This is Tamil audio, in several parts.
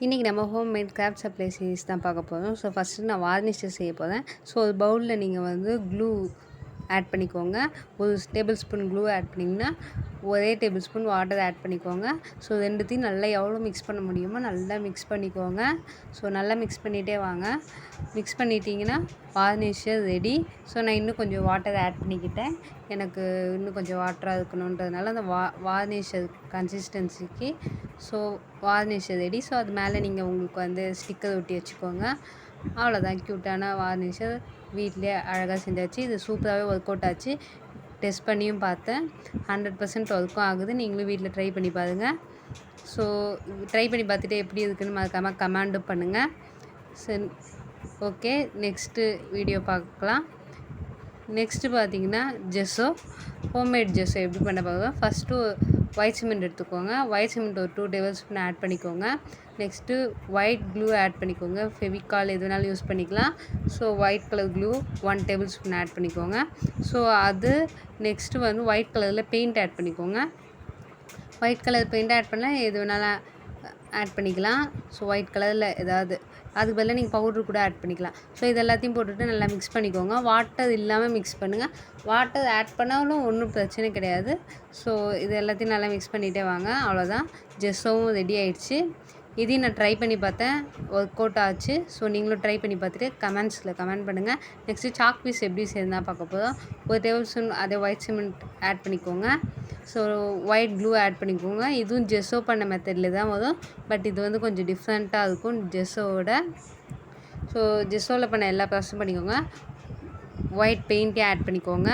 இன்றைக்கி நம்ம ஹோம்மேட் கிராஃப்ட் சப்ளை சீரிஸ் தான் பார்க்க போகிறோம். ஸோ ஃபஸ்ட்டு நான் வார்னிஷர் செய்ய போகிறேன். ஸோ ஒரு பவுலில் நீங்கள் வந்து க்ளூ ஆட் பண்ணிக்கோங்க. ஒரு டேபிள் ஸ்பூன் க்ளூ ஆட் பண்ணிங்கன்னா ஒரே டேபிள் ஸ்பூன் வாட்டர் ஆட் பண்ணிக்கோங்க. ஸோ ரெண்டுத்தையும் நல்லா எவ்வளோ மிக்ஸ் பண்ண முடியுமோ நல்லா மிக்ஸ் பண்ணிக்கோங்க. ஸோ நல்லா மிக்ஸ் பண்ணிகிட்டே வாங்க. மிக்ஸ் பண்ணிட்டீங்கன்னா வார்னிஷர் ரெடி. ஸோ நான் இன்னும் கொஞ்சம் வாட்டர் ஆட் பண்ணிக்கிட்டேன். எனக்கு இன்னும் கொஞ்சம் வாட்டராக இருக்கணுன்றதுனால அந்த வார்னிஷர் கன்சிஸ்டன்சிக்கு ஸோ வார்னிஷர் ரெடி. ஸோ அது மேலே நீங்கள் உங்களுக்கு வந்து ஸ்டிக்கர் ஒட்டி வச்சுக்கோங்க. அவ்வளோதான், க்யூட்டான வார்னிஷர் வீட்டிலே அழகாக செஞ்சாச்சு. இது சூப்பராகவே ஒர்க் அவுட் ஆச்சு. டெஸ்ட் பண்ணியும் பார்த்தேன், 100% ஒர்க்கும் ஆகுது. நீங்களும் வீட்டில் ட்ரை பண்ணி பாருங்கள். ஸோ ட்ரை பண்ணி பார்த்துட்டு எப்படி இருக்குதுன்னு மறக்காமல் கமெண்ட்டும் பண்ணுங்கள். சரி, ஓகே, நெக்ஸ்ட்டு வீடியோ பார்க்கலாம். நெக்ஸ்ட்டு பார்த்தீங்கன்னா ஜெஸ்ஸோ, ஹோம்மேட் ஜெஸ்ஸோ எப்படி பண்ண பார்க்கலாம். ஃபஸ்ட்டு ஒயிட் சிமெண்ட் எடுத்துக்கோங்க. ஒயிட் சிமெண்ட் ஒரு 2 டேபிள் ஸ்பூன் ஆட் பண்ணிக்கோங்க. நெக்ஸ்ட்டு ஒயிட் க்ளூ ஆட் பண்ணிக்கோங்க. ஃபெவிகால் எது வேணாலும் யூஸ் பண்ணிக்கலாம். So white colour glue 1 tablespoon add பண்ணிக்கோங்க. ஸோ அது நெக்ஸ்ட்டு வந்து ஒயிட் கலரில் பெயிண்ட் ஆட் பண்ணிக்கோங்க. ஒயிட் கலர் பெயிண்ட் ஆட் பண்ணால் எது வேணாலும் ஆட் பண்ணிக்கலாம். ஸோ ஒயிட் கலரில் ஏதாவது அதுக்கு பதிலாக நீங்கள் பவுட்ரு கூட ஆட் பண்ணிக்கலாம். ஸோ இது எல்லாத்தையும் போட்டுட்டு நல்லா மிக்ஸ் பண்ணிக்கோங்க. வாட்டர் இல்லாமல் மிக்ஸ் பண்ணுங்கள். வாட்டர் ஆட் பண்ணாலும் ஒன்றும் பிரச்சனை கிடையாது. ஸோ இது எல்லாத்தையும் நல்லா மிக்ஸ் பண்ணிகிட்டே வாங்க. அவ்வளோதான், ஜெஸ்ஸோவும் ரெடி ஆகிடுச்சு. இதையும் நான் ட்ரை பண்ணி பார்த்தேன், ஒர்க் அவுட் ஆச்சு. ஸோ நீங்களும் ட்ரை பண்ணி பார்த்துட்டு கமெண்ட்ஸில் கமெண்ட் பண்ணுங்கள். நெக்ஸ்ட்டு சாக் பீஸ் எப்படி செய்யணும் பார்க்க போதும். ஒரு டேபிள் ஸ்பூன் அதே ஒயிட் சிமெண்ட் ஆட் பண்ணிக்கோங்க. ஸோ ஒயிட் க்ளூ ஆட் பண்ணிக்கோங்க. இதுவும் ஜெஸ்ஸோ பண்ண மெத்தடில் தான் வரும், பட் இது வந்து கொஞ்சம் டிஃப்ரெண்ட்டாக இருக்கும் ஜெஸ்ஸோவோட. ஸோ ஜெஸ்ஸோவில் பண்ண எல்லா ப்ராசஸும் பண்ணிக்கோங்க. ஒயிட் பெயிண்ட்டே ஆட் பண்ணிக்கோங்க.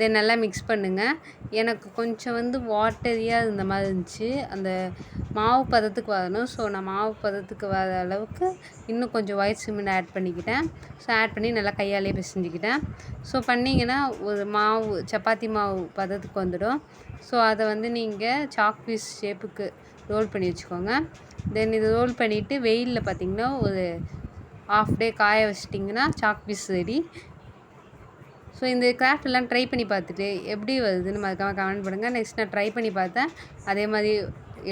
தென் நல்லா மிக்ஸ் பண்ணுங்கள். எனக்கு கொஞ்சம் வந்து வாட்டரியாக இருந்த மாதிரி இருந்துச்சு. அந்த மாவு பதத்துக்கு வரணும். ஸோ நான் மாவு பதத்துக்கு வர அளவுக்கு இன்னும் கொஞ்சம் ஒயிட் சிமெண்ட் ஆட் பண்ணிக்கிட்டேன். ஸோ ஆட் பண்ணி நல்லா கையாலே பிசைஞ்சிக்கிட்டேன். ஸோ பண்ணிங்கன்னா ஒரு மாவு சப்பாத்தி மாவு பதத்துக்கு வந்துடும். ஸோ அதை வந்து நீங்கள் சாக் பீஸ் ஷேப்புக்கு ரோல் பண்ணி வச்சுக்கோங்க. தென் இது ரோல் பண்ணிவிட்டு வெயிலில் பார்த்திங்கன்னா ஒரு ½ டே காய வச்சிட்டிங்கன்னா சாக் பீஸ் ரெடி. ஸோ இந்த கிராஃப்ட் எல்லாம் ட்ரை பண்ணி பார்த்துட்டு எப்படி வருதுன்னு மறக்காமல் கமெண்ட் பண்ணுங்கள். நெக்ஸ்ட் நான் ட்ரை பண்ணி பார்த்தேன், அதே மாதிரி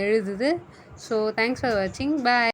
எழுதுது. ஸோ தேங்க்ஸ் ஃபார் வாட்சிங். பாய்.